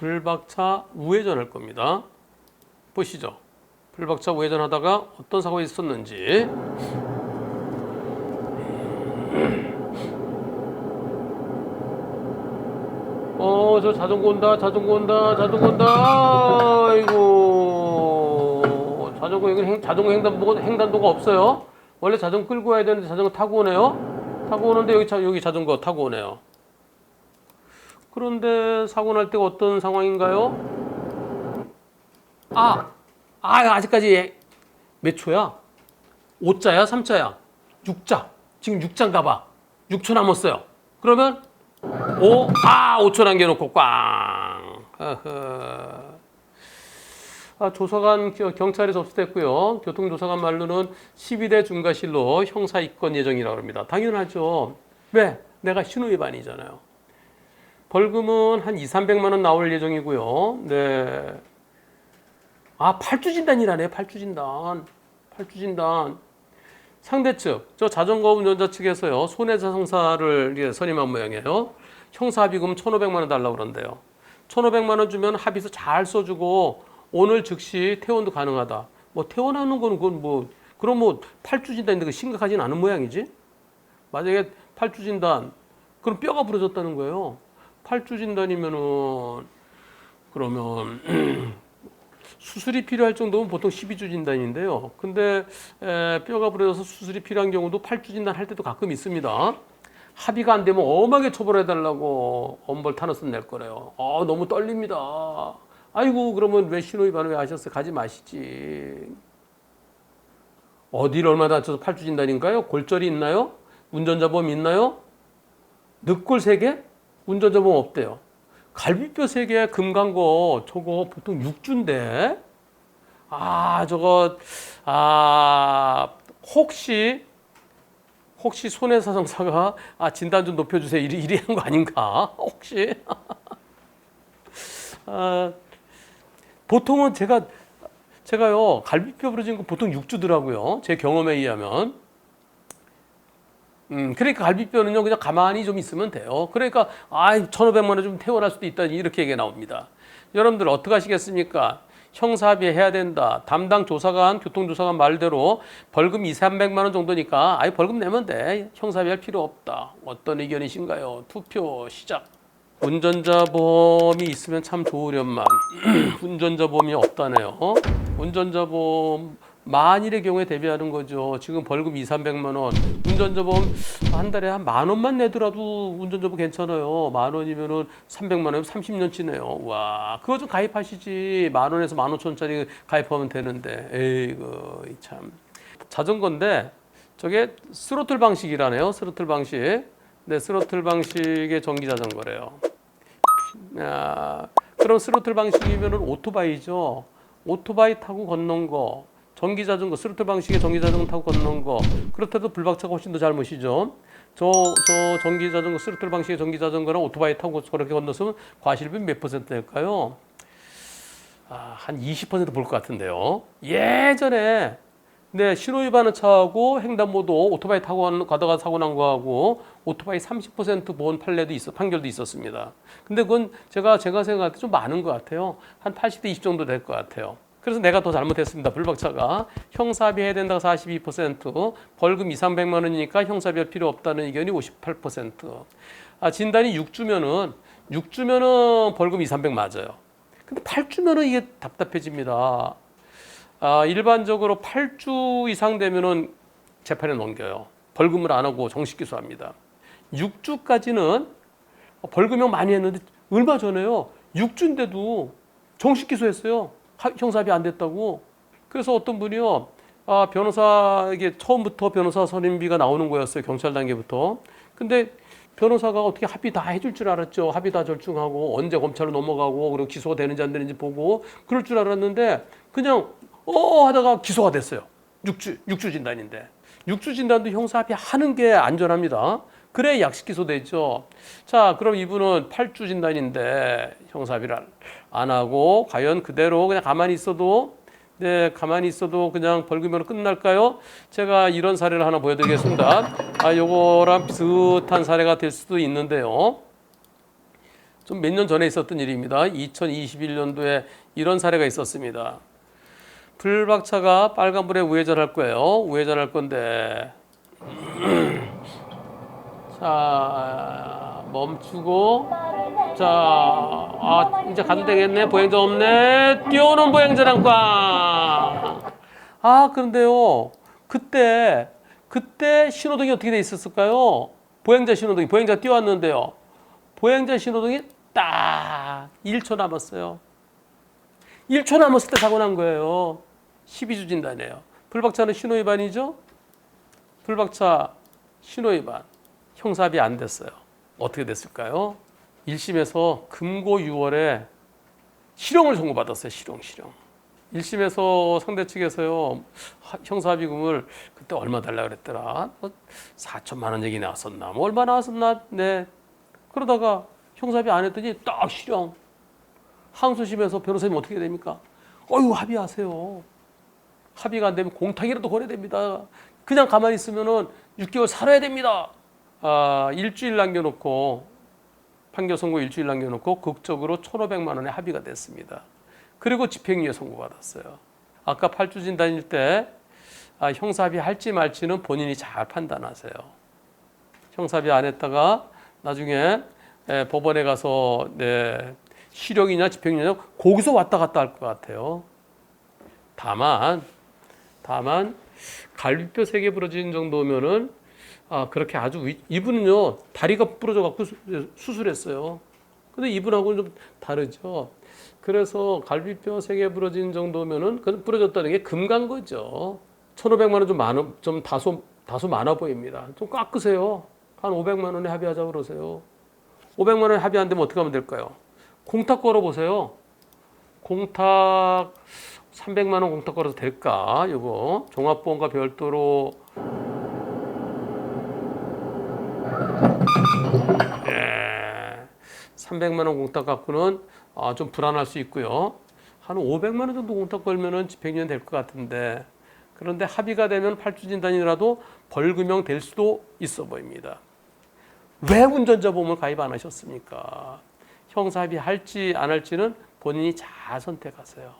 불박차 우회전할 겁니다. 보시죠. 불박차 우회전하다가 어떤 사고가 있었는지. 저 자전거 온다, 자전거 온다, 자전거 온다. 아이고, 자전거 횡단도가 없어요. 원래 자전거 끌고 와야 되는데 자전거 타고 오네요. 타고 오는데 여기 자전거 타고 오네요. 그런데 사고 날 때가 어떤 상황인가요? 아직까지 몇 초야? 5자야, 3자야? 6자. 지금 6자인가 봐. 6초 남았어요. 그러면 5초 남겨놓고 꽝. 조사관 경찰에 접수됐고요. 교통조사관 말로는 12대 중과실로 형사 입건 예정이라고 합니다. 당연하죠. 왜? 내가 신호위반이잖아요. 벌금은 한 200~300만 원 나올 예정이고요. 네. 8주진단이라네. 8주진단. 상대 측, 저 자전거 운전자 측에서요, 손해배상사를 선임한 모양이에요. 형사합의금 1,500만 원 달라고 그런대요. 1,500만 원 주면 합의서 잘 써주고 오늘 즉시 퇴원도 가능하다. 뭐 퇴원하는 건 그럼 8주진단인데 그 심각하진 않은 모양이지. 만약에 8주진단, 그럼 뼈가 부러졌다는 거예요. 8주진단이면은 그러면 수술이 필요할 정도면 보통 12주 진단인데요. 근데 뼈가 부러져서 수술이 필요한 경우도 8주 진단 할 때도 가끔 있습니다. 합의가 안 되면 엄하게 처벌해달라고 엄벌 탄원서 낼 거래요. 너무 떨립니다. 아이고, 그러면 왜 신호위반을 왜 하셨어요? 가지 마시지. 어디를 얼마나 다쳐서 8주 진단인가요? 골절이 있나요? 운전자 보험 있나요? 늑골 3개? 운전자 보험 없대요. 갈비뼈 3개 금간 거 저거 보통 6주인데 혹시 손해배상사가 진단 좀 높여주세요 이리 한 거 아닌가 혹시. 보통은 제가요 갈비뼈 부러진 거 보통 6주더라고요 제 경험에 의하면. 그러니까 갈비뼈는요 그냥 가만히 좀 있으면 돼요. 그러니까 1,500만 원 좀 퇴원할 수도 있다 이렇게 얘기가 나옵니다. 여러분들 어떻게 하시겠습니까? 형사합의 해야 된다. 담당 조사관, 교통조사관 말대로 벌금 200~300만 원 정도니까 벌금 내면 돼. 형사합의 할 필요 없다. 어떤 의견이신가요? 투표 시작. 운전자 보험이 있으면 참 좋으련만 운전자 보험이 없다네요. 운전자 보험 만일의 경우에 대비하는 거죠. 지금 벌금 200~300만 원. 운전자 보험 한 달에 한 10,000원만 내더라도 운전자 보험 괜찮아요. 10,000원이면은 300만 원이면 30년치네요. 와, 그거 좀 가입하시지. 10,000원에서 15,000원짜리 가입하면 되는데. 에이구, 참. 자전거인데 저게 스로틀 방식이라네요. 스로틀 방식. 네, 스로틀 방식의 전기 자전거래요. 그럼 스로틀 방식이면은 오토바이죠. 오토바이 타고 걷는 거. 전기 자전거, 스로틀 방식의 전기 자전거 타고 걷는 거. 그렇다도 불박차가 훨씬 더 잘못이죠. 저 전기 자전거, 스로틀 방식의 전기 자전거랑 오토바이 타고 저렇게 건넜으면 과실비 몇 퍼센트 낼까요? 한 20% 볼 것 같은데요. 예전에 신호위반한 차하고 횡단보도 오토바이 타고 가다가 사고 난 거하고 오토바이 30% 보험 판결도 있었습니다. 근데 그건 제가 생각할 때 좀 많은 것 같아요. 한 80대20 정도 될 것 같아요. 그래서 내가 더 잘못했습니다. 불박차가. 형사합의 해야 된다고 42%, 벌금 200~300만 원이니까 형사합의 할 필요 없다는 의견이 58%. 진단이 6주면은 벌금 200~300 맞아요. 근데 8주면은 이게 답답해집니다. 일반적으로 8주 이상 되면은 재판에 넘겨요. 벌금을 안 하고 정식 기소합니다. 6주까지는 벌금형 많이 했는데 얼마 전에요. 6주인데도 정식 기소했어요. 형사합의 안 됐다고. 그래서 어떤 분이요. 변호사에게 처음부터 변호사 선임비가 나오는 거였어요. 경찰 단계부터. 근데 변호사가 어떻게 합의 다 해줄 줄 알았죠. 합의 다 절충하고 언제 검찰로 넘어가고 그리고 기소가 되는지 안 되는지 보고 그럴 줄 알았는데 그냥 하다가 기소가 됐어요. 6주 진단인데. 6주 진단도 형사합의 하는 게 안전합니다. 그래 약식 기소되죠. 자, 그럼 이분은 8주 진단인데 형사합의를 안 하고 과연 그대로 그냥 가만히 있어도 그냥 벌금으로 끝날까요? 제가 이런 사례를 하나 보여드리겠습니다. 요거랑 비슷한 사례가 될 수도 있는데요. 좀 몇 년 전에 있었던 일입니다. 2021년도에 이런 사례가 있었습니다. 불박차가 빨간불에 우회전할 거예요. 우회전할 건데 자 멈추고 자 이제 가도 되겠네. 보행자 없네. 뛰어오는 보행자랑 꽝. 그런데요 그때 신호등이 어떻게 돼 있었을까요? 보행자 신호등이 보행자 뛰어왔는데요. 보행자 신호등이 딱 1초 남았어요. 1초 남았을 때 사고 난 거예요. 12주 진단이에요. 불박차는 신호위반이죠? 불박차 신호위반. 형사합의 안 됐어요. 어떻게 됐을까요? 1심에서 금고 6월에 실형을 선고받았어요. 실형. 1심에서 상대 측에서요. 형사합의금을 그때 얼마 달라 그랬더라. 4천만 원 얘기 나왔었나? 뭐 얼마 나왔었나? 네. 그러다가 형사합의 안 했더니 딱 실형. 항소심에서 변호사님 어떻게 됩니까? 합의하세요. 합의가 안 되면 공탁이라도 걸어야 됩니다. 그냥 가만히 있으면은 6개월 살아야 됩니다. 일주일 남겨놓고 판결 선고 일주일 남겨놓고 극적으로 1,500만 원의 합의가 됐습니다. 그리고 집행유예 선고받았어요. 아까 8주 진단일 때 형사합의 할지 말지는 본인이 잘 판단하세요. 형사합의 안 했다가 나중에 법원에 가서 실형이냐 집행유예냐 거기서 왔다 갔다 할 것 같아요. 다만 갈비뼈 3개 부러진 정도면은 그렇게 아주 이분은요 다리가 부러져 갖고 수술했어요. 근데 이분하고는 좀 다르죠. 그래서 갈비뼈 3개 부러진 정도면은 그 부러졌다는 게 금 간 거죠. 1,500만 원 좀 다소 많아 보입니다. 좀 깎으세요. 한 500만 원에 합의하자고 그러세요. 500만 원에 합의 안 되면 어떻게 하면 될까요? 공탁 걸어보세요. 공탁 300만 원 공탁 걸어도 될까? 이거 종합보험과 별도로 300만 원 공탁 갖고는 좀 불안할 수 있고요. 한 500만 원 정도 공탁 걸면은 집행유예 될 것 같은데 그런데 합의가 되면 8주 진단이라도 벌금형 될 수도 있어 보입니다. 왜 운전자 보험을 가입 안 하셨습니까? 형사 합의 할지 안 할지는 본인이 잘 선택하세요.